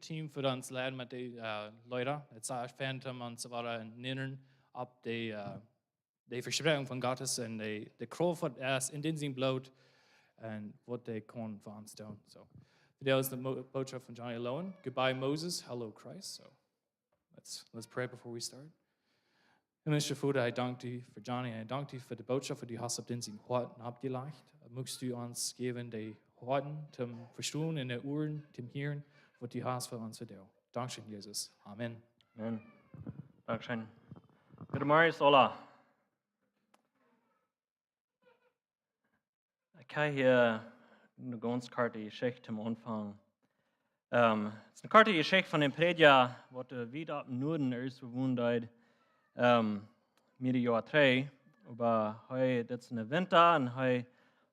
team für uns lernen mit den Leuten. Jetzt sage ich Phantom und so weiter nennen, ob die Versprechung von Gottes und die Kraft, was erst in den Sinn bleibt und was die können für uns tun. So, das ist die Botschaft von Johnny Loewen. Goodbye, Moses. Hello, Christ. So, let's pray before we start. Himmlischer Vater, ich danke dir für Johnny, ich danke dir für die Botschaft, die du hast auf den Sinn Horten abgelegt. Möchtest du uns geben, die Horten zum Verstehen in den Ohren, zum Hören, was du hast für uns für dich. Dankeschön, Jesus. Amen. Amen. Dankeschön. Guten Morgen, Sola. Ich habe hier eine ganz kurze Geschichte zum Anfang. Es ist eine kurze Geschichte von dem Prediger, der wieder ab dem Norden ist gewohnt hat. Mitte Jahr 3. Aber heute ist es Winter und heute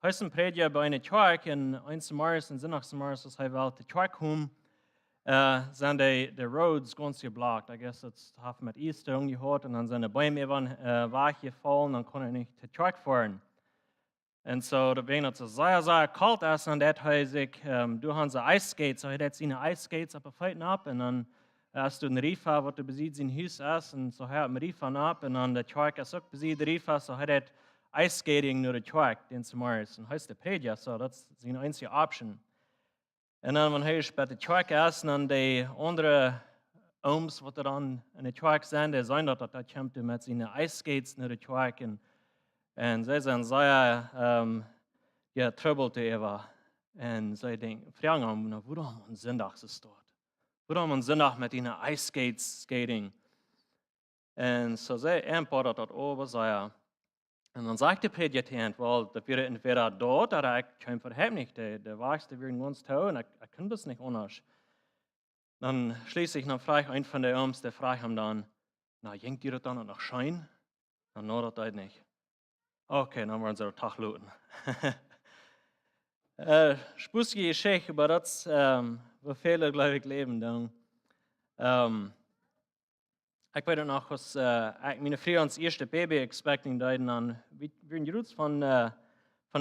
ist ein Prediger bei einer Kirche und 1. März und 7. März ist heute die Kirche kommen. Sind die Roads ganz geblockt. Ich guess das hat mit Easter umgehört und dann sind die Bäume eben weggefallen, dann konnte ich nicht zur Kirche fahren. Und so, da bin ich sehr kalt ist und das heißt, du hast Eisskates, so hat jetzt seine Eisskates ab und dann hast du einen Riefer, was du besiehst in Haus ist, und so hat man Riefer ab, und dann der Kirche ist auch besiehst Riefer, so hat er Eisskating nur der Kirche, den zum Mars. Und heißt der Prediger, so das ist seine einzige Option. Und dann, wenn ich bei der Kirche ist, und die anderen Oms, die dann in der Kirche sind, die sagen, dass er kommt mit seinen Eisskates nur der Kirche, und sie sind sehr troubled darüber. Und sie denken, fragen ihn, warum am Sonntag ist es dort? Warum am Sonntag mit ihnen Eisskating? Und so sie antwortet dort oben, und dann sagt der Prediger, weil das wird entweder dort oder ich kann verheben nicht. Der Wachste wird ganz toll und ich kann das nicht anders. Dann schließlich frage ich einen von den Oms, der fragt ihn dann, jingt ihr das dann noch Schein? Dann notet er nicht. Okay, dann wollen sie den Tag looten. Spusige Geschichte, aber das, wo viele, glaube ich, leben. Dann. Ich weiß noch, dass meine Frau ans erste Baby expecting deuten an. Wir sind jetzt von der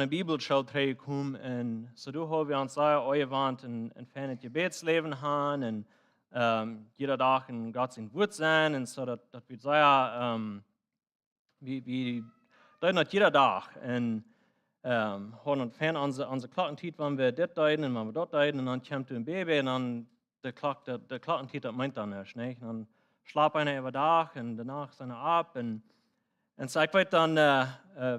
Bibelschule gekommen und so haben wir uns sehr angewandt und ein Gebetsleben haben und jeder Tag in Gott sein Wort sein und so, dass wir sehr, wir deuten das jeder Tag und haben uns unsere Glockentiet, wenn wir das deuten und wenn wir dort deuten und dann kommt ein Baby und dann der Glockentiet, das meint dann nicht, nicht? Dann schlaft einer über Tag und danach sind ab und so ich weiß dann,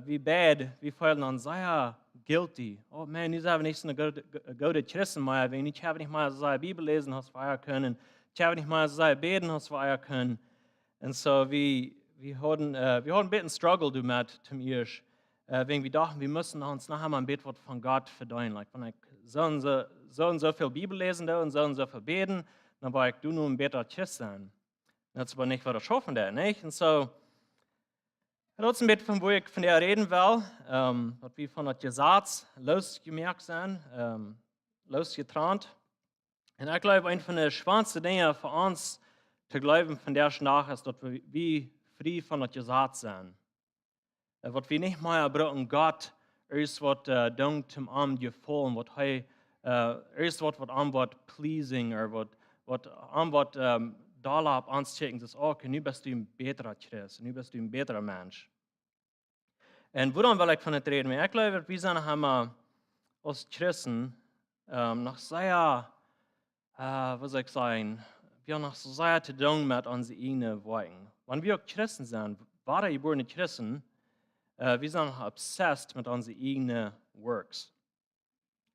wie bad, wir fühlen dann sehr guilty. Oh man, ich habe nicht so eine gute Christen mehr, wenn ich habe nicht mal so eine Bibel lesen, was wir können, ich habe nicht mal so beten, was wir können. Und so wir hatten ein bisschen Struggle damit zum Irsch, wenn wir dachten, wir müssen uns nachher mal ein bisschen von Gott verdienen. Like, wenn ich so und so viel Bibel lesen und so viel beten, dann war ich nur ein besserer Christ sein. Das ist aber nicht, was ich schaffen will, nicht? Und so, das ist ein bisschen, wo ich von der reden will, dass wir von der Gesetz losgemerkt sind, losgetrennt. Und ich glaube, eine von den schwansten Dingen für uns zu glauben von der Schnach ist, dass wir frei von der Gesetz sind. Dass wir nicht mehr brauchen, Gott ist, was Dank zum Amt gefallen, was ist, was Amt pleasing, oder was Amt da anstecken, dass, okay, nu bist du ein besserer Christ, nu bist du ein besserer Mensch. Und woran will ich von das reden? Ich glaube, wir sind als Christen noch sehr, was soll ich sagen, wir haben noch sehr zu tun mit unseren eigenen Worten. Wenn wir auch Christen sind, wahre geborene Christen, wir sind noch obsessed mit unseren eigenen Works.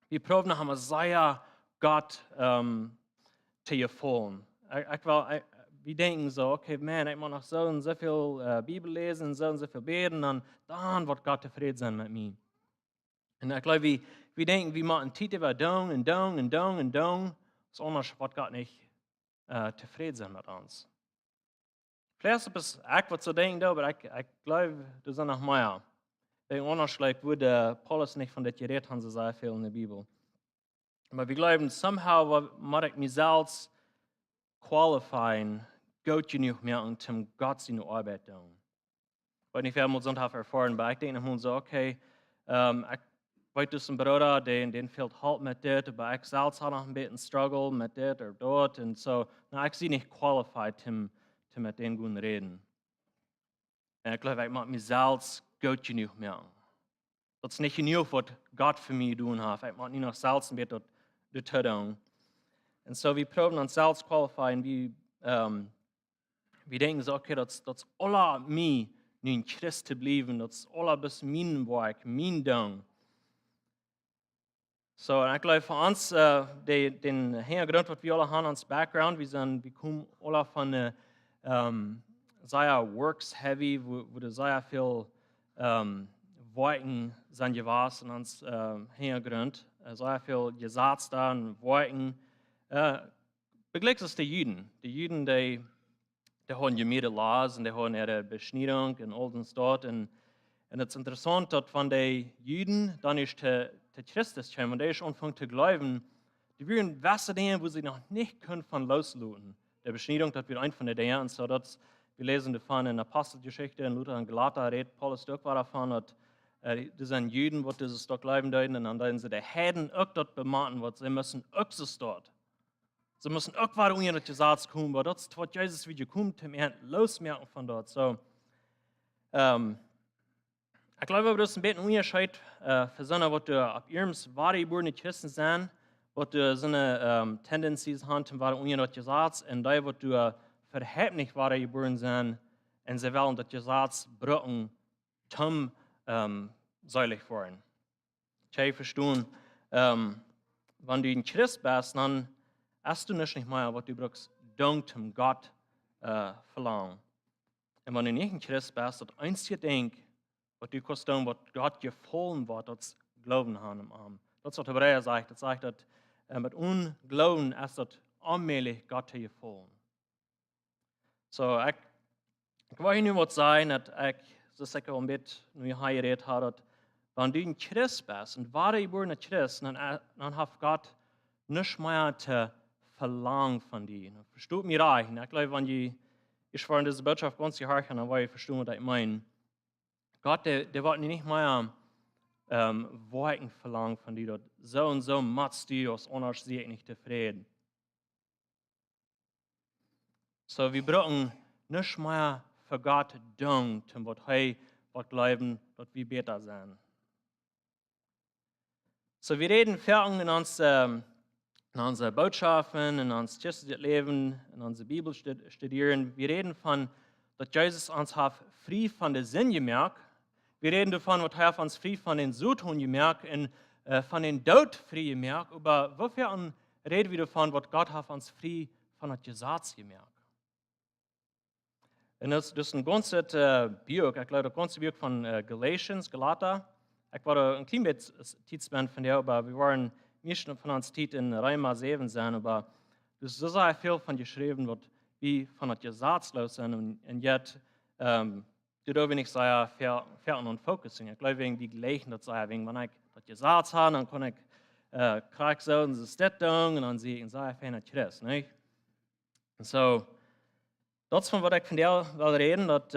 Wir proben noch sehr Gott zu gefallen. Wir denken so, okay, man, ich muss noch so und so viel Bibel lesen, so und so viel beten, und dann wird Gott zufrieden sein mit mir. Und ich glaube, wir denken, wir machen Titel über Dong und Dong und Dong und Dong, sonst wird Gott nicht zufrieden sein mit uns. Vielleicht ist es etwas zu denken, aber ich glaube, das ist noch mehr. Anders würde Paulus nicht von der geredet haben, so sehr viel in der Bibel. Aber wir glauben, somehow muss ich mich selbst qualifizieren, Gott genug mehr und zum Gott seine Arbeit tun. Ich weiß nicht, wer mal Sonntag erfahren, aber ich denke so, okay, wenn weet dus een broeder, den fehlt halt met dit, aber ik zelfs had nog een beetje struggle met dit of dat. En zo, nou, ik zie niet qualified te met den gaan reden. En ik geloof, ik maak mezelf goed genoeg meer. Dat is niet genoeg wat God voor mij doen heeft. Ik maak niet nog zelfs een beetje dat te doen. En zo, we proberen ons zelfs qualifieren. We denken zo, oké, dat is alle mij nu een Christ te blijven. Dat is alle bis mijn werk, mijn ding. So, en ik geloof voor ons, den hintergrond wat we alle hebben, ons background, we komen alle van de sehr works heavy, wo er sehr veel werken zijn geweest in ons hintergrond. Sehr veel gezet daar en werken. Begelijks als de Juden. De Juden, die hebben gemene laws en die hebben ihre besnijding en al dat soort. En het is interessant dat van de Juden dan is te Christus komen, und die ist anfangen zu glauben, die würden was dingen, wo sie noch nicht können von loslassen. Der Beschneidung, das wird ein von den Dingen, und so dass wir lesen davon in Apostelgeschichte, in Luther und Galater, redet Paulus doch davon, dass das sind Juden, die dieses dort glauben deuten, und dann sind die Heiden auch dort bematen, was sie müssen auch so dort. Sie müssen auch weiter unter das Gesetz kommen, aber das ist, was Jesus wieder kommt, zum losmerken von dort. So, ich glaube, das ist ein bisschen ein Unterschied für so eine, was du auf ihrem wahre geborene Christen sind, was du so eine Tendencies hast, zum wahre unter das Gesetz, und die, was du verhebt nicht wahre geboren sind, und sie wollen das Gesetz brücken, zum säulig werden. Ich verstehe, wenn du ein Christ bist, dann hast du nicht mehr, was du brauchst, Dank zum Gott verlangen. Und wenn du nicht ein Christ bist, das einzige Ding, was du kannst tun, was Gott gefallen wird, das Glauben haben im Arm. Das ist, was Hebräer sagt. Das sagt, dass mit Unglauben ist das allmählich Gott gefallen. So, ich will nur was sagen, dass ich so sicher ein bisschen nur geredet habe, dass wenn du ein Christ bist, ein wahrer geborener Christ, dann hat Gott nichts mehr zu verlangen von dir. Versteht mich recht. Ich glaube, wenn ich war in dieser Botschaft ganz gehört habe, dann war ich verstehen, was ich meine. Gott, der wird nicht mehr Worten verlangen von dir. So und so machst du, aus anders sehe ich nicht zufrieden. So, wir brauchen nicht mehr für Gott Dank, was glauben, dass wir besser sind. So, wir reden fertig in unseren Botschaften, in unserem christlichen Leben, in unserer Bibel studieren. Wir reden von, dass Jesus uns frei von der Sünde gemerkt. Wir reden davon, was er uns frei von den Sünden gemerkt und von den Tod frei gemerkt. Aber wofür reden wir davon, was Gott uns frei von dem Gesetz gemerkt? Und das ist ein ganzes Buch, ich glaube, das ganze Buch von Galater. Ich war ein klein bisschen von der, aber wir waren nicht von uns Zeit in Römer 7 sein, aber das ist so sehr viel von geschrieben, was wie von dem Gesetz los sind und jetzt da bin ich sehr fern und fokussieren. Ich glaube, wegen die Gleichen, das sei, wenn ich das Gesetz habe, dann kann ich krieg so und das und dann sehe ich sehr fern Christ, nicht? Und so, das ist von was ich von der will reden, dass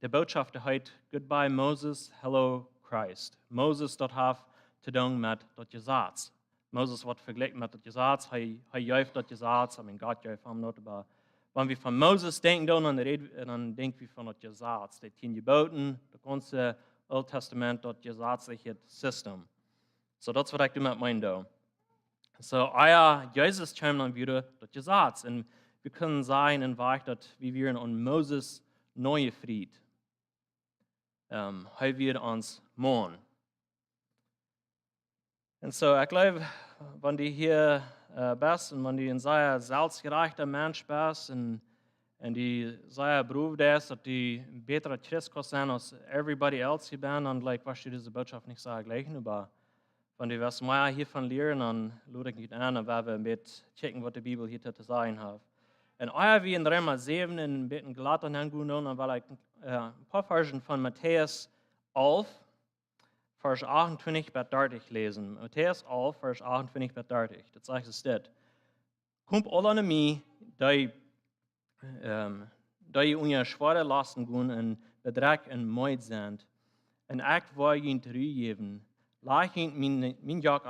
die Botschaft heute Goodbye Moses, Hello Christ. Moses, das hat zu tun mit dem Gesetz. Moses wird verglichen mit dem Gesetz, er jäuft das Gesetz, Gott jäuft ihm nicht, aber wenn wir von Moses denken, dann denken wir von dem Gesetz, die 10 Geboten, das ganze Alte Testament, das gesetzliche System. So, das ist, was ich damit meine. So, Jesus kam dann wieder das Gesetz. Und wir können sagen, in Wahrheit, dass wir an Moses neue Fried. Er wird uns morgen. Und so, ich glaube, wenn du hier bist und wenn du ein sehr selbstgerechter Mensch bist und die sehr berühmt ist, dass du ein besserer Christ kannst sein als everybody else hier bist, dann wirst du diese Botschaft nicht sagen gleichen, aber wenn du was mehr hiervon lernen, dann lade ich dich an, dann werden wir ein bisschen checken, was die Bibel hier zu sagen hat. Und wie in Römer 7 in bisschen Galater hingehen, dann will ich ein paar Versen von Matthäus 11, Vers 28 bis 30 lesen. Matthäus 11, Vers 28 bis 30. Das sagt es dit. Kommt alle an mich, die unter schwere Lasten gehen und Betrag und Meut sind, und ich will ihnen zurückgeben, laag ihn mijn jak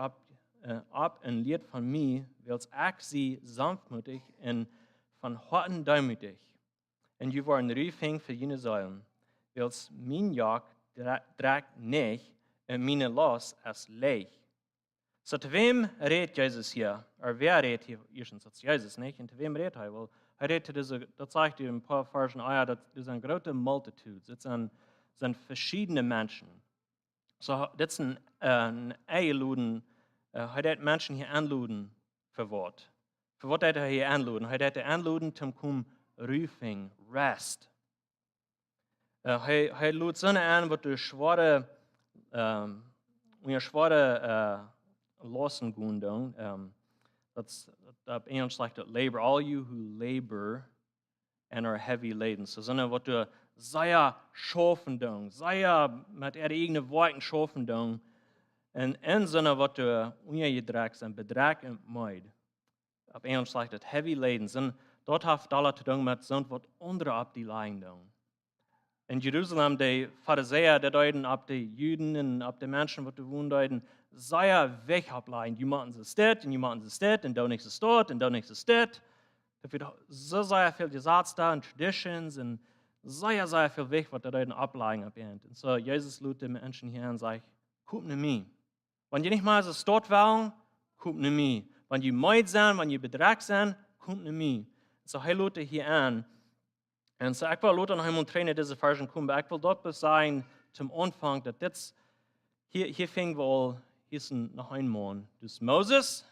ab en leert van mij, wils ik sie sanftmütig en van harten duimütig. En je worden riefing voor jene zeilen, wils mijn jak draagt nicht en mijn los is leeg. So, te wem redt Jezus hier? Wer redt hier? Erstens, das ist Jesus nicht. Und te wem redt er? Well, er redt, das sagt er in ein paar Versen, das ist eine große Multitude. Das sind verschiedene Menschen. So, das ist ein Einluden. Er redt Menschen hier anluden für was? Für was hat er hier anluden? Er hat anluden zum Kum Rufing, Rest. Er lud so an, was du schwere lossen gehen doen. That's op Engels like that labor. All you who labor and are heavy laden. So sondern wat du sehr schaffen doen, sehr mit ihre eigenen Worten schaffen doen. En sondern wat du ungedreht sind, Bedrag und Meid. Op Engels like that heavy laden. Und dort hat alles zu tun mit so wat onderop die Leiden doen. In Jerusalem, die Pharisäer, die deuten ab die Juden und ab die Menschen, die wohnen deuten, sehr weg ableiten. Die machen es dort und die machen es dort und da nicht es dort und da nicht es dort. Da wird so sehr viel Gesetz da und Traditions und sehr, sehr viel weg, was die deuten ableiten ab Ende. Und so, Jesus lud die Menschen hier und sagt, guck nicht mich. Wenn ihr nicht mal es dort wollen, guck nicht mich. Wenn ihr meid sind, wenn ihr bedrag sind, guck nicht mich. So, er lud die hier an. En so, ik wil later nog eenmaal trainen deze versen komen. Ik wil dat zijn zum Anfang, dat dit, hier fing wel, hier is nog een man. Dus Moses,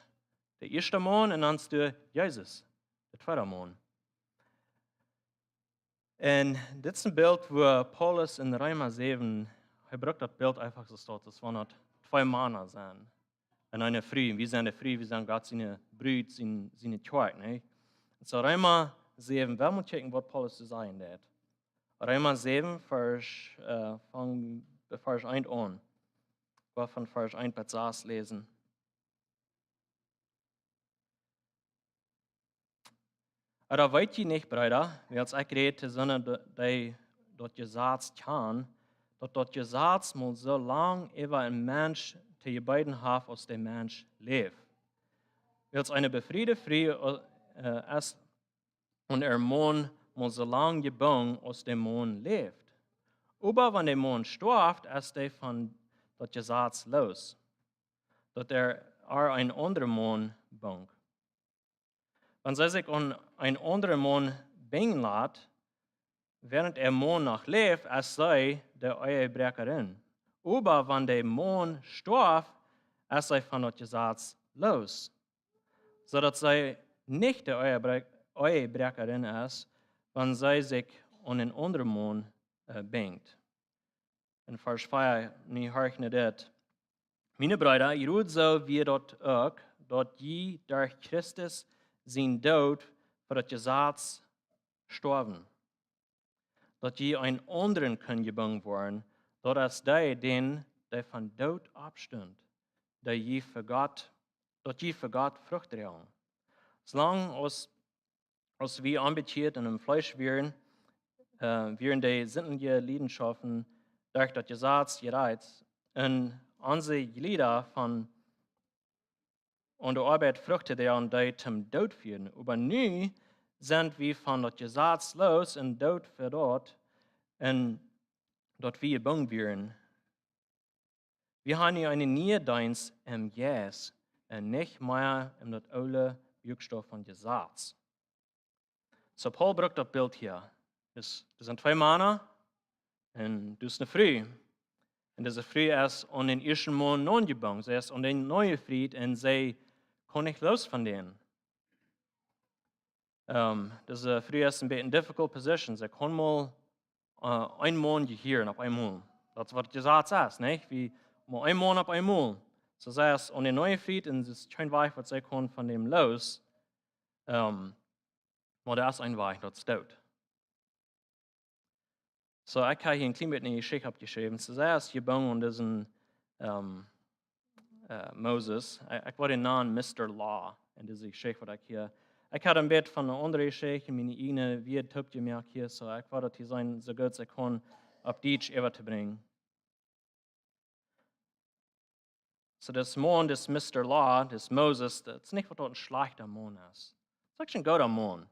de eerste man, en dan is de Jezus, de tweede man. En dit is een beeld waar Paulus in Römer 7, hij gebruikt dat beeld einfach so staat, dat van dat twee mannen zijn. En een vrouw, wie zijn de vrouw, wie zijn God zijn bruid, zijn kerk, nee? So Römer 7, wir wollen checken, was Paulus zu sagen hat. Römer 7, von Vers 1 an. Ich will von Vers 1 bis 6 lesen. Aber weet je nicht, Brüder, wie als ich rede, sondern die dort Gesetz kann, dort Gesetz muss so lang über ein Mensch zu je beiden hat, als der Mensch lebt. Wie als eine befriede Frau ist, und Mann muss so lange gebannt, als der Mann lebt. Aber wenn der Mann stirbt, ist er von das Gesetz los. Dass ein anderer Mann bangt. Wenn sie sich an ein anderer Mann bringen lässt, während der Mann noch lebt, ist sie der Ehebrecherin. Aber wenn der Mann stirbt, ist sie von das Gesetz los. Sodass sie nicht der Ehebrecherin ist, wenn sie sich an einen anderen Mann bringt. In Vers 4, nu höre ich nicht das. Meine Brüder, ihr ruht so wie dort auch, dort je durch Christus sein Tod für das Gesetz sterben. Dort je ein anderen können gebannt werden, dort ist der von Tod abstund, dort je für Gott Frucht tragen. Solange als wir ambitioniert und im Fleisch wären, wären die sinnliche Leidenschaften durch das Gesetz gereizt und unsere Glieder von der Arbeit Früchte deren, die zum Tod führen. Aber nun sind wir von das Gesetz los und Tod für dort und dort wir gebannt werden. Wir haben hier einen neuen Dienst im Jes und nicht mehr in das alte Wirkstoff von Gesetz. So Paul braucht das Bild hier. Das sind zwei Männer und das ist eine Frau. Und diese Frau ist an den ersten Mann non gebannt. Sie ist an den neuen Fried und sie kann nicht los von denen. Diese Frau ist ein bisschen in difficult position. Sie kann mal ein Mann gehören auf einmal. Das ist, was gesagt ist, nicht? Wie mal ein Mann auf einmal. So sie ist an den neuen Fried und es ist schön weich, was sie kann von dem los. Maar dat is een weg dat stout. So, ich habe hier ein klein bisschen eine Geschichte abgeschrieben. So, er ist gebannt und ist ein Moses. Ich war den Namen Mr. Law in dieser Geschichte, was ich hier. Ich hatte ein bisschen von einer anderen Geschichte, meine eigene, wie tuppt ihr mir hier, so ich war das hier sein, so gut ich kann, auf Deutsch überzubringen. So das Mann, das Mr. Law, das Moses, das ist nicht, was dort ein schlechter Mann ist. Das ist eigentlich ein guter Mann.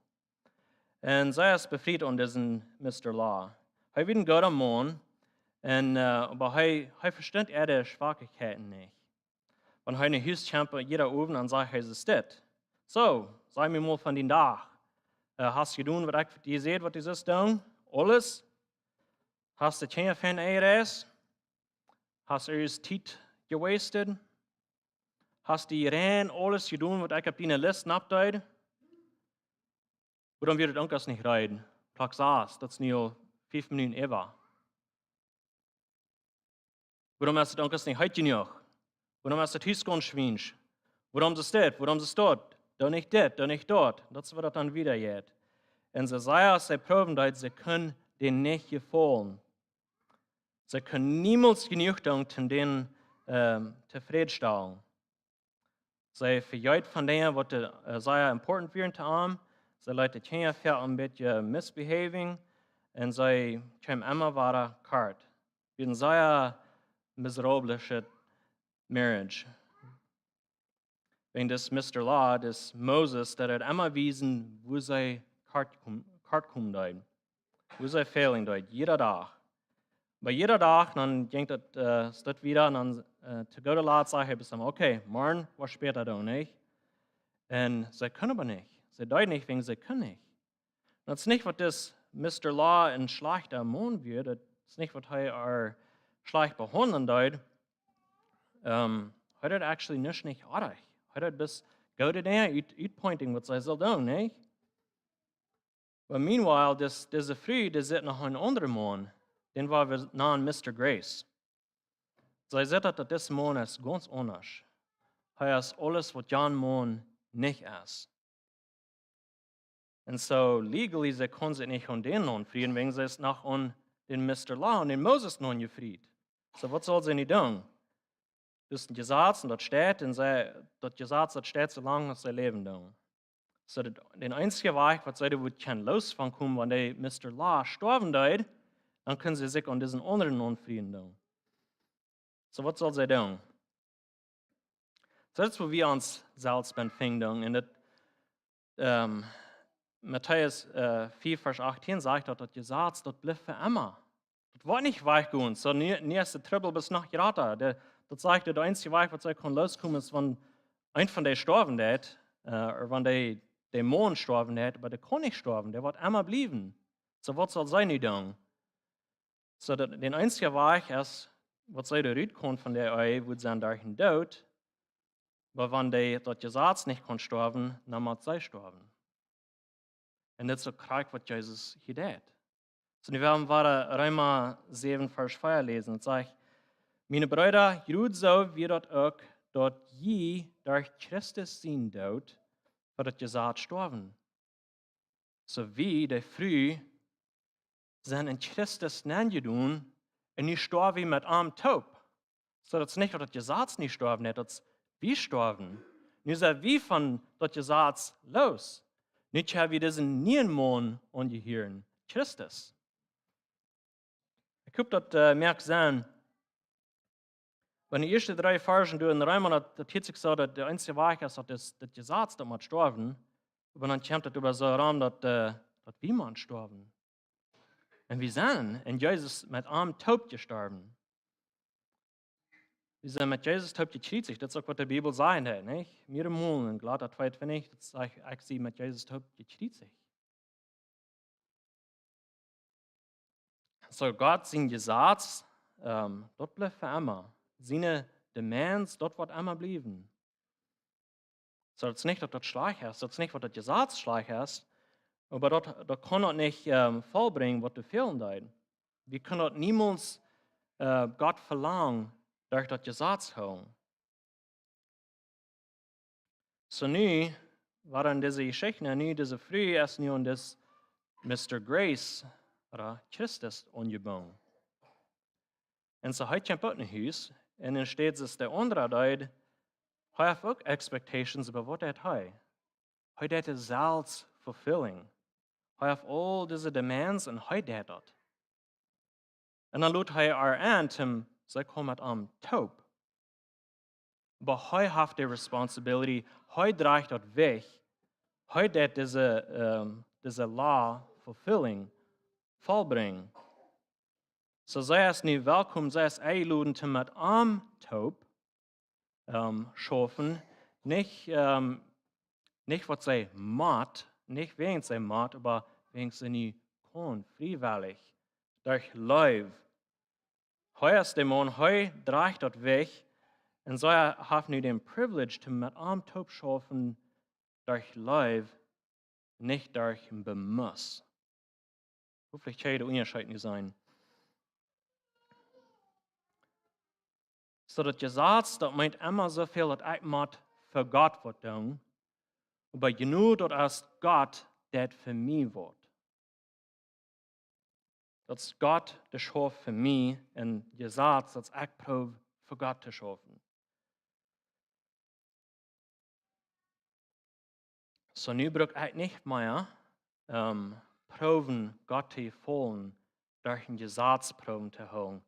Und sei es befreit an diesen Mr. Law. Er wird ein guter Mann, aber er versteht die Schwierigkeiten nicht. Wenn er eine Hauskämpfer jeder Abend, dann sagt er, es ist das. So, sei mir mal von den Tag. Hast du getan, was ich für dich sehe, was du ist tun? Alles? Hast du keine von ERS? Hast du erst Zeit gewastet? Hast du rein alles getan, was ich auf deine Liste abdeut? Warum wird das nicht rein? Tag 6, das ist nur 5 Minuten ever. Warum hast du das nicht heute genug? Warum hast du das Haus schwinsch? Warum ist das? Warum ist das dort? Da nicht dort, da nicht dort. Das wird dann wieder jetzt. Und sie sagen, sie proben das, sie können den nicht gefallen. Sie können niemals genug tun, den zufriedenstellen. Sie verjäht von dem, was sehr important wird zu haben. Sie leiten Kinder für ein bisschen misbehaving und sie kommen immer weiter kart. Wir sind sehr miserable marriage. Wenn das Mr. Law, das Moses, der hat immer wiesen, wo sie kart kommen, wo sie fehlen dort, jeder Tag. Bei jeder Tag, dann ging das wieder, und dann zu guter Laat sage ich, okay, morgen was später da nicht. Und sie können aber nicht. Sie deuten nicht, wegen sie können nicht. Das ist nicht, was das Mr. Law ein schlechter Mann wird, das ist nicht, was er schlecht behandeln deut. Hat actually nicht artig. Hat bis go to there, eat pointing, was sie soll tun, nicht? But meanwhile, diese Früh, die sitzt noch ein anderer Mann, den war wir nahen Mr. Grace. Sie sagt, dass dieser Mann ist ganz anders. Er ist alles, was Jan Mann nicht ist. Und so, legally, sie können sich nicht an den Mann frieden, wegen sie ist noch an den Mr. Law und den Moses nun gefried. So, was soll sie nicht tun? Das ist ein Gesetz und das steht, und das Gesetz, das steht so lange, dass sie leben tun. So, den einzigen Weg, was sie da kann losfahren können, wenn der Mr. Law sterben wird, dann können sie sich an diesen anderen unfrieden tun. So, was soll sie tun? So, das ist, wo wir uns selbst befinden. Und Matthäus 4, Vers 18 sagt, dass das Gesetz, das bleibt für immer. Das war nicht weggehen. So, nie ist der Tribbel bis nach Gerata. Das sagt, der einzige Weg, was sie loskommen, ist, wenn ein von denen sterben wird, oder wenn der Dämon sterben wird, aber der kann nicht sterben, der wird immer bleiben. So, was soll sein nicht tun? So, den einzigen Weg ist, was sie da rauskommen von der Ei, wo sie durch den Tod, aber wenn das Gesetz nicht kann sterben, dann muss sie sterben. Und das ist so Krieg, was Jesus hier tut. So, wir werden Römer 7, Vers 4 lesen. Und sagt, meine Brüder, gut so wie das auch, dass je durch Christus sein Tod für das Gesetz sterben. So wie die früh sind in Christus neingedun und nicht sterben mit einem Tod. So, das ist nicht, dass das Gesetz nicht sterben hat, das wir sterben. Nur sind wir von das Gesetz los. Nicht haben wir diesen Nienmann angehören, Christus. Ich habe das merkt sein, wenn die ersten 3 Versen in Römer, da tut sich so, dass der einzige Weg ist, dass das Gesetz da muss sterben, aber dann kommt das über so heran, dass wir mal sterben. Und wir sind in Jesus mit einem Tod gestorben. Wir sind mit Jesus Tod gekreuzigt, das ist auch, was die Bibel sagt, nicht? Wir Mund, in Galater 2, finde ich, das sage ich sie mit Jesus Tod gekreuzigt. So, Gott, sein Gesetz, dort bleibt für immer. Seine Demands, dort wird immer bleiben. So, das ist nicht, dass das schlecht ist, das ist nicht, was das Gesetz schlecht ist, aber dort kann das nicht vollbringen, was du fehlen dein. Wir können dort niemals Gott verlangen, durch das Gesetz holen. So, nun waren diese Geschichten, nun diese Früh, erst nun das Mr. Grace, oder Christus, angebaut. Und so heute kommt auch ein Haus, und dann steht es der andere dort, er hat auch expectations über was er hat. Er hat selbst fulfilling. Er hat all diese demands und er hat das. Und dann lädt er an, sie kommen am Taub. aber hij hat die responsibility, hij draagt dat weg, hij dat diese law fulfilling, volbrengen. So zij is niet welkom, zij is eingeladen te met Armtaub schaffen, nicht was zij macht, nicht wegen zij macht, aber wegen sie niet kon, freiwillig, durch Leib. Hij is de man, hij draagt dat weg, en zij heeft nu den privilege te met Armtaub schaffen, durch Leib, nicht durch ein Bemuss. Hoffentlich kann der Unterschied nicht sein. So dat je zaad, dat meint immer zoveel dat ik moet voor God wat doen. Maar genoeg dat als God dat voor mij wordt. Dat is God de schoof voor mij en je zaad dat ik proef voor God te schaffen. So nu bruk ik niet meer proeven God te volgen door een gezaadsproeven te houden.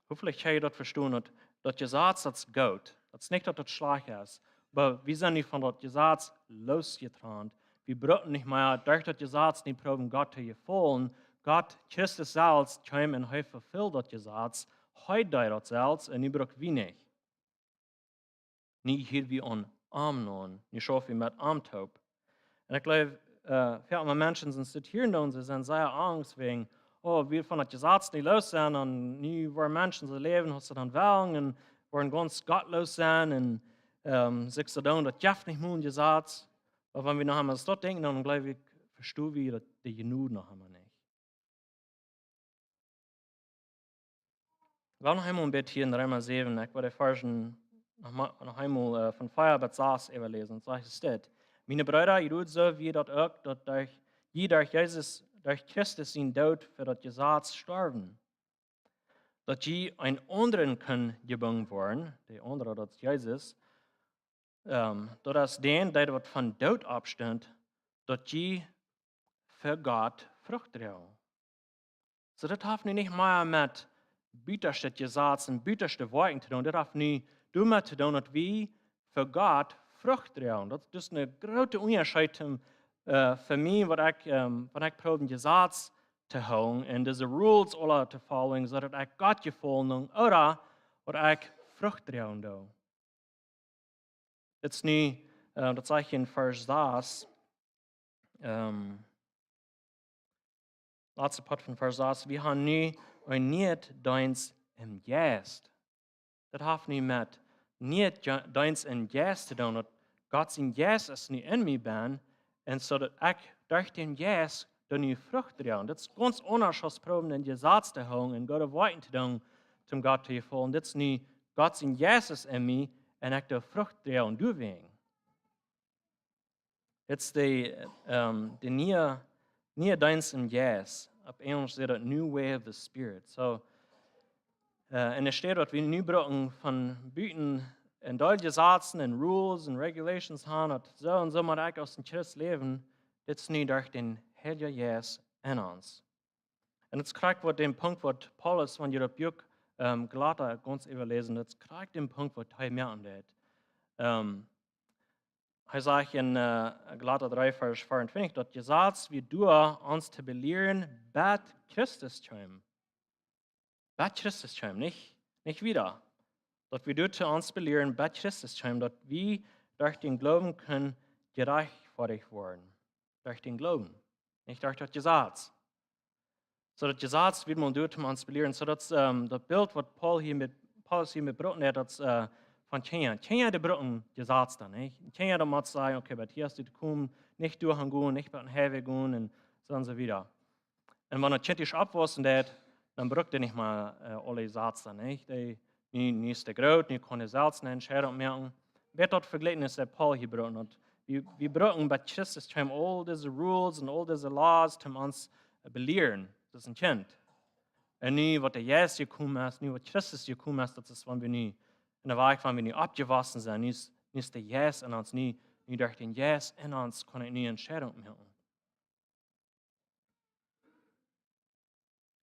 Hoffentlich kann je dat verstaan, dat je zaad dat is goed. Dat is niet dat het slecht is. Maar we zijn niet van dat je zaad losgetrand. We brücken niet meer, durch dat je zaad niet proeven God te je volgen. God Christus zelfs kwam en hij vervult dat je zaad. Hij deed dat zelfs en nu brück we niet. Niet hier wie aan Amnon. Nu schaf we met Amtaub. En ik geloof, veel mensen zitten hier en ze zijn zeer angst wegen, oh, wir von der Gesetz nicht los sein und nie wollen Menschen so leben, was sie dann wollen und wollen ganz gottlos sein und sich so tun, das Jeff nicht mehr Gesetz. Aber wenn wir noch einmal das denken, dann glaube ich, verstehe ich, dass die genug noch einmal nicht. Ich will noch einmal ein bisschen hier in Römer 7, ich werde erst noch einmal von Feuerbett Saas überlesen. Und so steht, meine Brüder, ihr tut so, wie das auch, dass durch Christus in Tod für das Gesetz sterben. Dass je ein anderen kann geboren worden, der andere, das ist Jesus, dass den, der was von Tod abstand, dass je für Gott Frucht tragen. So, das hat nicht mehr mit büterste Gesetz und büterste Worten zu tun, das hat nicht damit zu tun, dass wir für Gott Frucht tragen. Das ist ein großer Unterschied für mich, was ich probiere, Gesetz zu houden en deze rules alle te volgen, zodat ik God gevolgen oder wat ik vrucht dragen doe. Het is nu, dat zeg je in vers 6, laatste part van vers 6, we gaan nu een niet deins im Geest. Dat heeft niet met niet deins in Geest te doen, dat God zijn Geest is niet in mij ben, en zodat ik door den Geest dan nu vrucht dragen. Dat is ganz anders als proberen in Gesetz te houden en Gott weiten te doen, om God te volgen. Dat is nu God zijn Jezus in mij en ik de vrucht dragen doorwegen. Het is de nieuwe dienst in Jezus. Op Engels zegt het new way of the Spirit. So, en er steht dat we nu brauchen van buiten en al Gesetzen en rules en regulations haben, dat zo en zo maar ik aus dem Christ leven. Dit is nu door den Heilige Jezus in ons. En het krijgt wat den Punkt, wat Paulus van je boek Galater ganz überlesen, het krijgt den Punkt, wat hij merken deed. Hij zegt in Galater 3, vers 24, dat Gesetz wie du ons te belehren, bad Christus kwam. Bad Christus kwam, nicht wieder. Dat wir dort uns belehren, bad Christus kwam, dat wir durch den Glauben können gerechtfertigt werden. Durch den Glauben, nicht durch das Gesetz. So das Gesetz wird man dort uns belehren. So das Bild, was Paulus hier mit Broten hat, das von Kenia. Kenia, die Broten Gesetz dann, nicht? Kenia, da muss sagen, okay, aber hier hast du kommen, nicht durchgehen, nicht bei den Hewe gehen und so weiter. Und wenn er kritisch abwaschen hat, dann braucht er nicht mal alle Gesetze dann, nicht? Nie ist der groß, nie kann er selbst eine Entscheidung machen. Wer dort verglichen ist, der Paul hier Broten hat. Wir brauchen bei Christus all diese Rules und all diese Laws, um uns belehren. Das ist ein Kind. Und nie, was der Jesus gekommen ist, nie, was Christus gekommen ist, das ist, wenn wir nie in der Weg, wenn wir nie abgewaschen sind, nie ist der Jesus in uns, nie durch den Jesus in uns kann ich nie Entscheidung machen.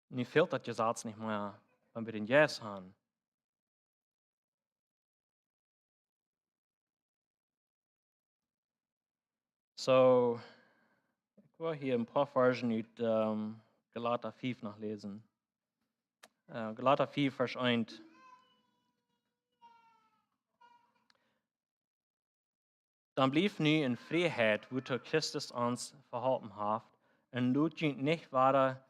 Nie fehlt das Gesetz nicht mehr, wenn wir den Jesus haben. So, ich will hier ein paar Versen aus Galater 5 nachlesen. Galater 4, Vers 1. Dan blijf nu in vrijheid, hoe door Christus ons verholpen heeft, en doet je niet verder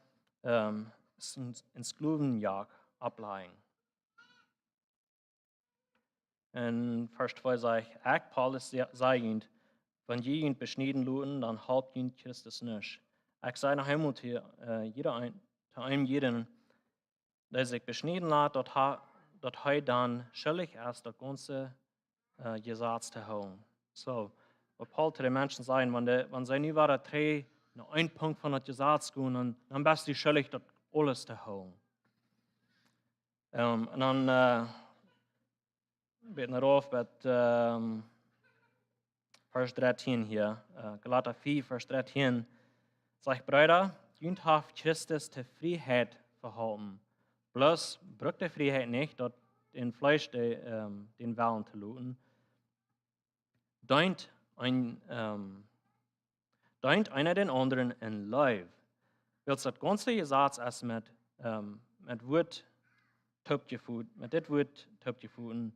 in slavenjaag opleiden. En vers 2 zegt, ik, Paulus, zeigend, wenn je ihn beschneiden laten, dan helpt je Christus nicht. Ik zei nog eenmaal te jeden, der sich beschneiden laat, dat hij dan schuldig is dat ganze Gesetz te houden. So, wat Paul zu den Menschen sagen, wenn sie nu waren drei, nach ein Punkt von das Gesetz gehen, dann bist du schuldig, das alles zu holen. Und dann beten wir auf mit Vers 13 hier, Galater 4, Vers 13. Sagt, Brüder, jünd haft Christus zur Freiheit verhalten. Bloß braucht die Freiheit nicht, dort den Fleisch den Willen zu luten. Deint einer den anderen in Live. Willst das ganze Gesetz als mit Wort topgevoed, mit dit Wort topgevoeden.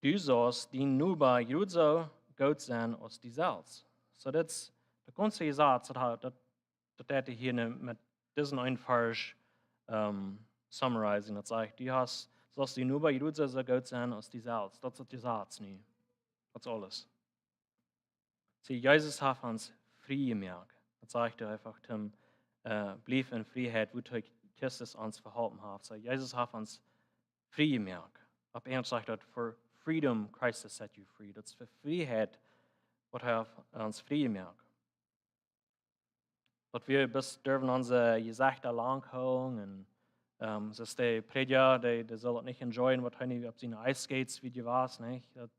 Du sollst die Nuba Judzo Gott sein als die selbst. So das ganze Gesetz, das hätte hier mit diesem einen Vers summarizing. Das sagt, du sollst die Nuba Judzo so Gott sein als die selbst. Das ist das Gesetz nie. Das ist alles. Sie, Jesus hat uns frei gemacht. Das sagt er einfach, zum blieb in Freiheit, wo Christus uns verhalten hat. So, Jesus hat uns frei gemacht. Ab ernst sagt er, for freedom Christ has set you free. Das ist für Freiheit, was er uns frei gemacht. Dass wir bis dürfen unsere Gesichter lang holen und das ist der Prediger, der soll das nicht enjoyen, was er nicht auf seine Eisskates wie die war, nicht? Das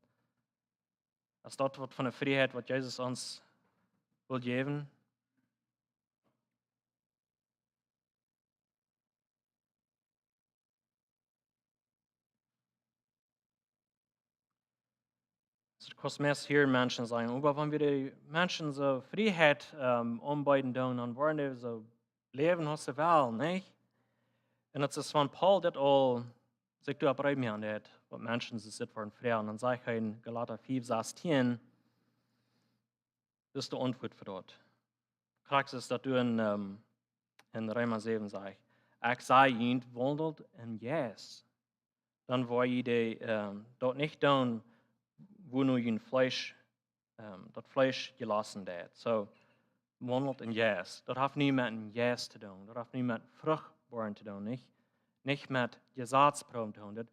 ist das von der Freiheit, was Jesus uns will geben. Es kostet mehr hier Menschen sein. Aber wenn wir die Menschen so Freiheit anbieten, dann wollen die so leben, was sie wollen, nicht? Und das ist, wenn Paul das all sich da abreiben hat, was Menschen sind von Frauen, dann sage ich in Galater 5, 16, das ist die Antwort für dort. Krax ist, dass du in Römer 7 sagst, ich sei ihn wandelt in Yes. Dann war ich dort nicht tun, wo nur ein Fleisch, das Fleisch gelassen wird. So, wandelt in Yes. Das hat nicht mit Yes zu tun. Das hat nicht mit Fruchtbaren zu tun. Nicht mit Gesetzproben zu tun.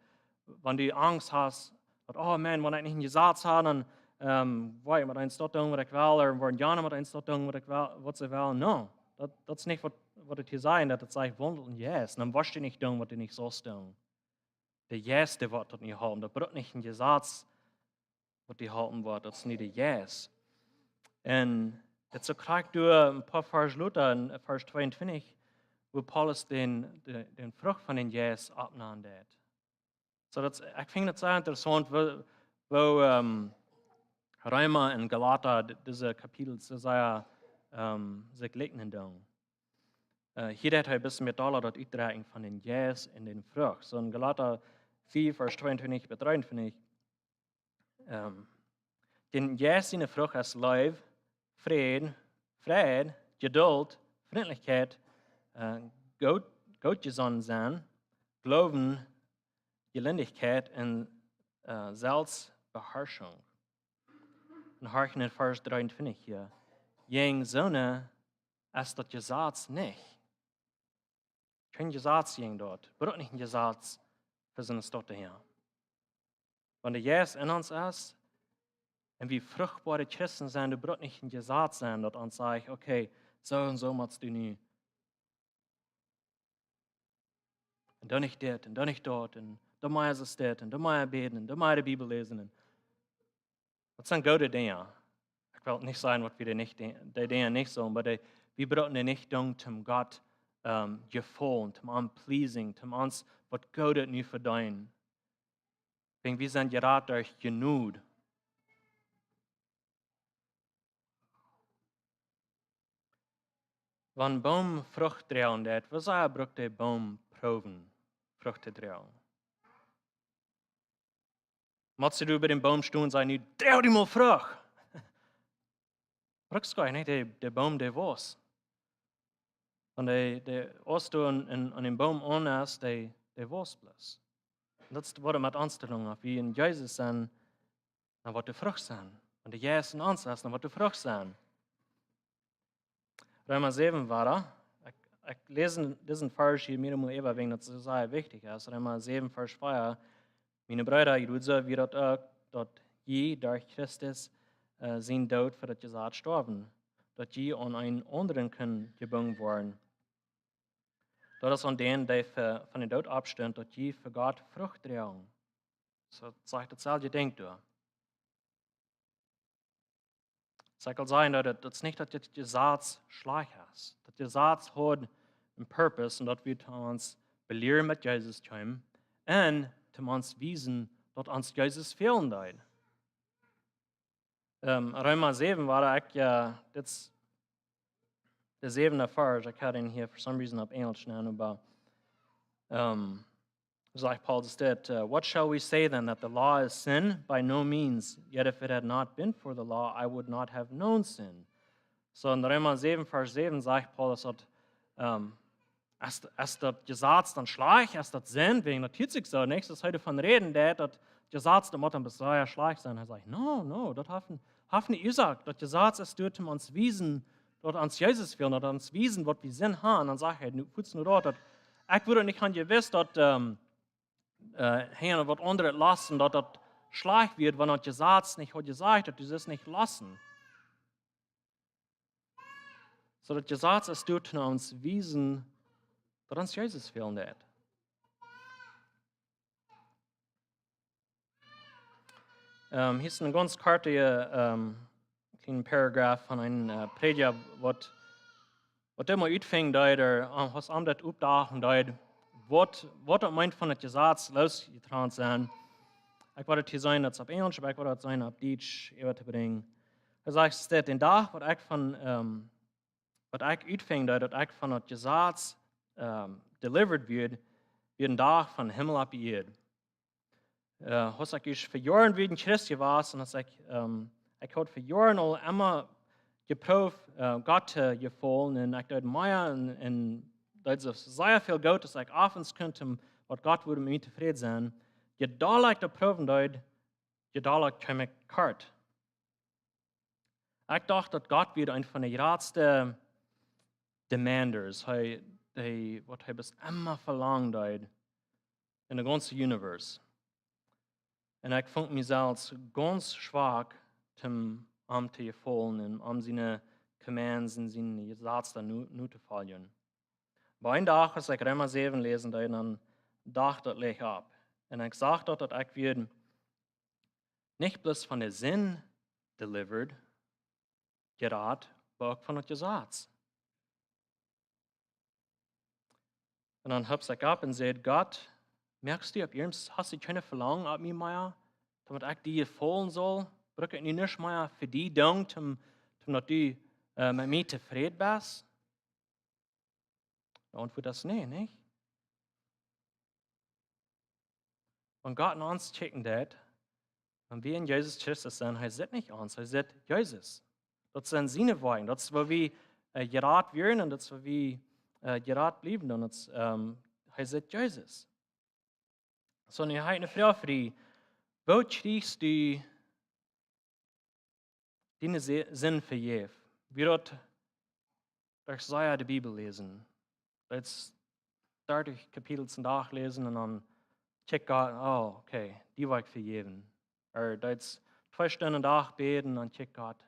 Wenn du Angst hast, dass, oh man, wenn ich nicht ein Gesetz habe, dann will ich mit eins dort tun, was ich will, oder wollen Jana mit eins dort tun, was sie will. No, das ist nicht, was ich hier sage. Das sagt, wandelt in Yes. Dann wirst du nicht tun, was du nicht sollst tun. Der Yes, der wird das nicht haben. Der braucht nicht ein Gesetz, was die halten wird. Das ist nicht der Yes. Und jetzt kriegst du ein paar Vers Luther, in Vers 22, wo Paulus den Frucht von den Yes abnahm. So ich finde das sehr interessant, wo Römer und Galater, diese Kapitel, sehr sich lignen. Hier hat er ein bisschen mehr Dollar das Uitreichen von den Yes und den Frucht. So in Galater 4, Vers 22 bis 23, den Yes in der Frucht ist Liebe, Friede, Geduld, Freundlichkeit, Gottgesonnen sein, Glauben, Gelindigkeit und Selbstbeherrschung. Und horchen in Vers 23 hier. Jeng Sonne ist das Gesetz nicht. Kein Gesetz jeng dort. Braucht nicht ein Gesetz für seine Stotte hier. Wenn der Yes in uns ist, und wie fruchtbare Christen sind, du brauchst nicht ein Gesetz sein, das uns sagt, okay, so und so machst du nie. Und dann nicht das, und dann nicht dort, und dann mal ist es das, und dann mal beten, und dann mal die Bibel lesen. Das sind gute Dinge. Ich will nicht sagen, was wir nicht, die Dinge nicht so, aber wir brauchen die nicht tun, zum Gott gefallen, zum unpleasing, zum uns, was Gott nicht verdient. Wir sind gerade durch genug. Wenn Baum Frucht tragen det, was braucht der Baum proben, Frucht zu tragen? Machst du über den Baum stehen und sagen, trau die mal Frucht? Brauchst du gar nicht, der Baum, der was. Und der was du an dem Baum anhast, der was bloß. Das ist, was er mit Anstellung hat, wie in Jesus sein, dann wird die Frucht sein. Und der Jesus in uns hast, dann wird die Frucht sein. Römer 7 war da. Ich lese diesen Vers hier mir immer eben wegen, das sehr wichtig ist. Römer 7, Vers 4. Meine Brüder, ich tue so, wie das auch, dass je durch Christus sein Tod für das Gesetz sterben, dass je an einen anderen können gebunden werden. Das ist an denen, die von den Tod abstehen, dass je für Gott Frucht tragen. So sagt das selbe Ding da. Es kann sein, dass das nicht das Gesetz schlecht ist. Das Gesetz hat einen Purpose und das wird uns belehren mit Jesus kommen und uns wiesen, dass uns Jesus fehlen wird. Römer 7 war ich ja, das der 7. Vers, ich hatte ihn hier for some reason auf Englisch nennen, aber like Paul said, what shall we say then, that the law is sin? By no means. Yet if it had not been for the law, I would not have known sin. So in Römer 7, Vers 7 sagt Paul, dass als das Gesetz dann schlecht, als das Sinn, wegen der tut sich so nichts, das heute von reden, das Gesetz, der Mutter bis ja schlecht sein. Er sagt, no, das hat nicht gesagt. Das Gesetz ist dort, uns wiesen, dort uns Jesus führen, dort uns wiesen, was wir Sinn haben. Dann sagt er, putz nur dort, ich würde nicht an gewiss, dass was andere lassen, dass das schlecht wird, wenn das Gesetz nicht hat gesagt, dass du es nicht lassen. So das Gesetz ist dort, uns wiesen, dass uns Jesus fehlen wird. Hier ist ein ganz kurzer kleinen Paragraph von einem Prediger, was immer uitfing, was am das updagen, was er meint von dem Gesetz losgetragen sein. Ich wollte das hier sein, das auf Englisch, aber ich wollte das sein auf Deutsch überzubringen. Er sagt, den Tag, was ich uitfing, dass ich von dem Gesetz delivered wird ein Tag von Himmel ab Erde. Als ich für Jahre wie ein Christ war, und ich habe für Jahre immer geprüft, Gott zu gefallen, und ich dachte, und das ist sehr viel Gott, dass ich abends könnte, was Gott würde mit mir zufrieden sein. Je da ich das prüfen dort, je da kam ich kart. Ich dachte, dass Gott wird ein von den größten Demanders, was er bis immer verlangt dort in der ganzen Universe. Und ich fand mich selbst ganz schwach, um zu gefallen und seine Commands und seine Gesetze nur zu folgen. Aber ein Tag, als ich Römer 7 lesen, dann dachte ich ab. Und ich sagte, dass ich werde nicht bloß von der Sinn delivered, gerat, aber auch von der Gesetz. Und dann habe ich ab und gesagt, Gott, merkst du, hast du keine Verlangen ab mir mehr, damit ich dir gefallen soll? Brauche ich nicht mehr für die Dinge, damit du mit mir zufrieden bist? Die Antwort ist nee, nicht? Und Gott in uns checken das, und wir in Jesus Christus sind, er sieht nicht uns, er sieht Jesus. Das sind seine Worte, das ist, wo wir gerat werden und das ist, wo wir gerat bleiben und das, er sieht Jesus. So, und ich habe eine Frage für dich. Wo kriegst du deinen Sinn für Jesus? Wir dort durch Jesaja die Bibel lesen. Jetzt 30 Kapitel zum Tag lesen und dann check Gott, oh, okay, die war ich vergeben. Oder jetzt 2 Stunden am Tag beten und dann check Gott,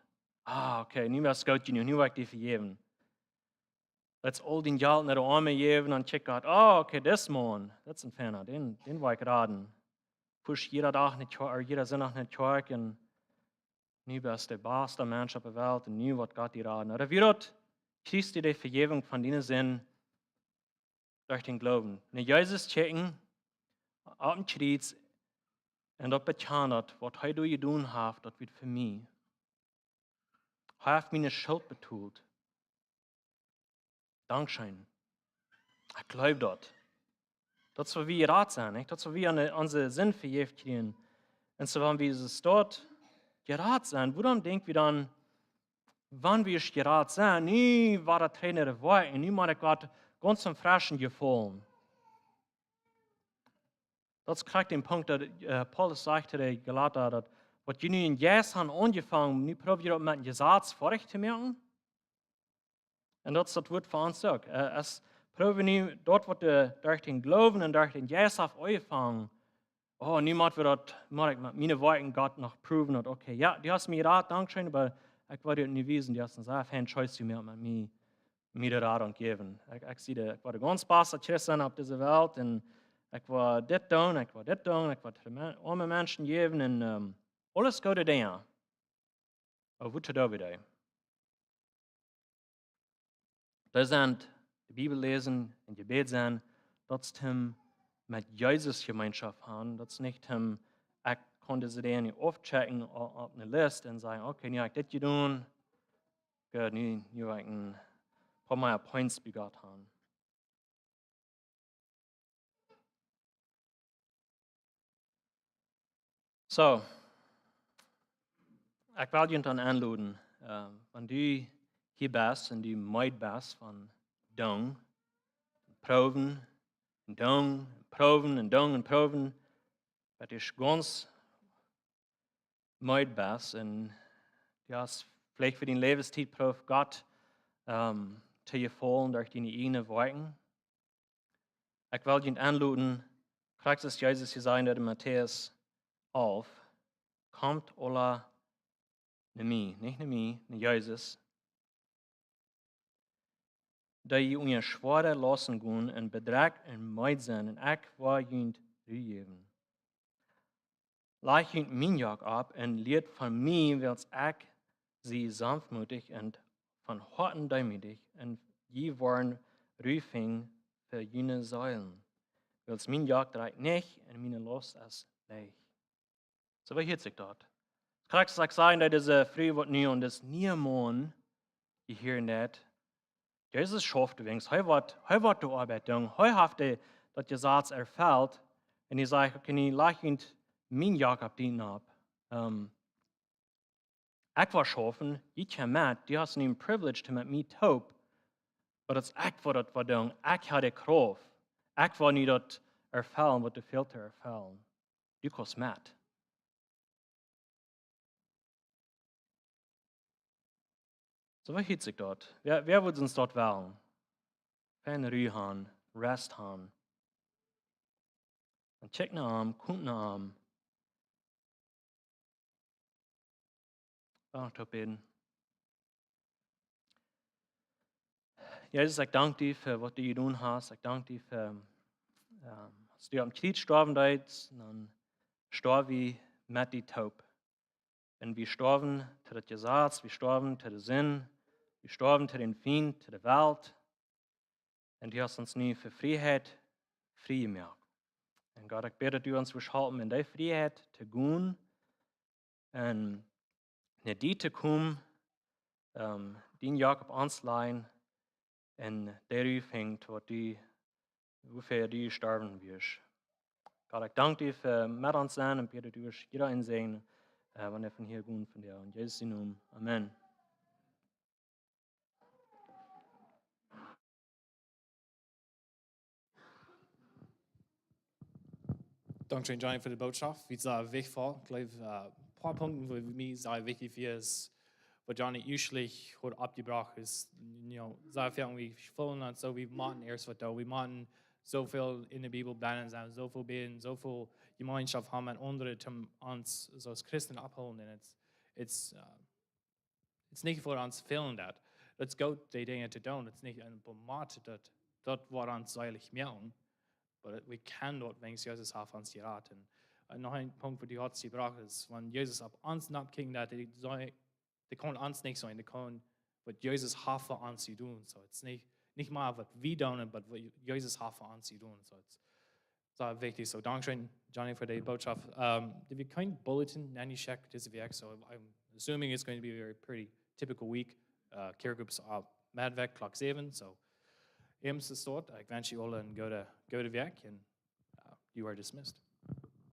okay, nie mehr Gott genug, nie war ich dir vergeben. Jetzt all den Geld in der Arme geben und dann check Gott, okay, das Mann, das ist ein Fehler, den war ich raten. Push jeder Tag nicht, oder jeder Sonntag nicht Tag und nie bist der beste Mensch auf der Welt und nie wird Gott dir raten. Oder wie dort kriegst du die Vergebung von deinen Sünden durch den Glauben. Wenn Jesus checken, auf den Schritt und das bekannt, was er du getan hat, das wird für mich. Er hat meine Schuld betont. Dankeschön. Ich glaube das. Das war wie Rat sein, nicht? Das war wie unsere Sinn verjeft kriegen. Und so wenn wir es dort gerat sein, woran denken wir dann, wann wir gerat sein, nie war der Trainer der Worte, nie mal Gott ganz zum Frischen gefallen. Das kriegt den Punkt, dass Paulus sagte, der Galater, dass was die nun jetzt haben angefangen, nie probiert mit dem Gesetz fertig zu machen. Und das ist das Wort für uns auch. Es probieren nie dort, was durch den Glauben und durch den Jesus angefangen. Oh, niemand wird das mit meinen Worten Gott noch proven. Und okay, ja, die hast mir Rat, Dankeschön, aber ich wollte nicht wissen, die hast gesagt, kein Choice zu mir mit mir den Rat geben. Ich sehe, ich war der ganz beste Christen auf dieser Welt und ich war das tun, ich war arme Menschen geben und alles gute Dinge. Aber was da wieder? Das sind die Bibel lesen und Gebet sein, das ihm mit Jesus Gemeinschaft haben, das nicht ihm, ich konnte sie dann nicht aufchecken auf eine Liste und sagen, okay, ja, ich das getan, gut, nu ich ein paar mehr Points bei Gott haben. So, ich will dich dann anladen, wenn du hier bist und du meid bist von Dung, Proben, Dung, Proben und Dung und Proben, das ist ganz meid bist und du hast vielleicht für den Lebenszeit prof Gott zu gefallen durch deine eigenen Worte. Ich will dich anladen, Praxis Jesus gesagt in Matthäus 11, kommt alle nach mir, nicht nach mir, nach Jesus, da je unje schwere lassen gehen und Betrag und Meid sein und ich war jünd geben. Leg jünd mein Jog ab und lehrt von mir, wels ich sie sanftmütig und von Horten demütig und je waren Rüfing für jene Säulen. Wels mein Jog dreht nicht und meine Lust ist leicht. So wie hört sich dort? Krijg ik zeggen dat deze vrije wordt nu en dus niemand hier net. Jezus schafft wings. Hij wordt de arbeid doen. Hij heeft dat je zaad erfüllt. En hij zegt, oké, niet lachend mijn Jakob dienen op. Ik was schaffen, ik heb met, die hast een privilege te met mij taub. Maar dat is ik voor dat wat doen. Ik had de kracht. Ik wil niet dat erfüllen wat de filter erfüllen. Du kost met. So, was hört sich dort? Wer würde uns dort wählen? Keine Ruhe haben, Rest haben. Und check nach Arm, kommt nach Arm. Wacht auf beten. Jesus, ich danke dir für was du getan hast. Ich danke dir für, dass du am Kreuz gestorben bist. Dann starb wie mit die Taub. Und wir starben zu das Gesetz, wir starben zu der Sinn, wir starben zu den Feind, zu der Welt. Und du hast uns nie für Freiheit frei gemacht. Und Gott, ich bete, dass du uns halten in der Freiheit zu gehen und nicht die zu kommen, den Jakob anzuleihen und der fängt, wofür du sterben wirst. Gott, ich danke dir für mit uns sein und bete, du wirst jeder einsehen, wenn er von hier gehen von dir. In Jesu Namen. Amen. Dankeschön, Johnny, für die Botschaft. Wie sehr wichtig war. Ich glaube, ein paar Punkte, wo mir sehr wichtig ist, wo Johnny usually hat abgebracht ist, sehr viel irgendwie voll und so, wir machen erst was da. Wir machen so viel in der Bibel bleiben, so viel beten, so viel Gemeinschaft haben mit anderen, um uns so als Christen abholen. Und it's nicht für uns fehlen das. Let's go, die Dinge zu tun. It's nicht ein Format, das war uns eigentlich merken. Aber wir können dort, wenn Jesus auf uns geraten. Und noch ein Punkt, wo die Herz gebracht ist, wenn Jesus auf uns nachkickt, die können uns nicht sein, die können, was Jesus hat für uns zu tun. So, es ist nicht mal, was wir tun, aber was Jesus hat für uns zu tun. So, es ist sehr wichtig. So, Dankeschön, Johnny, für die Botschaft. Wir kein Bulletin, any check this week, so I'm assuming it's going to be a very pretty typical week. Care groups are mad weg, clock 7, so Ems is thought. I wens you all een goede week, and you are dismissed.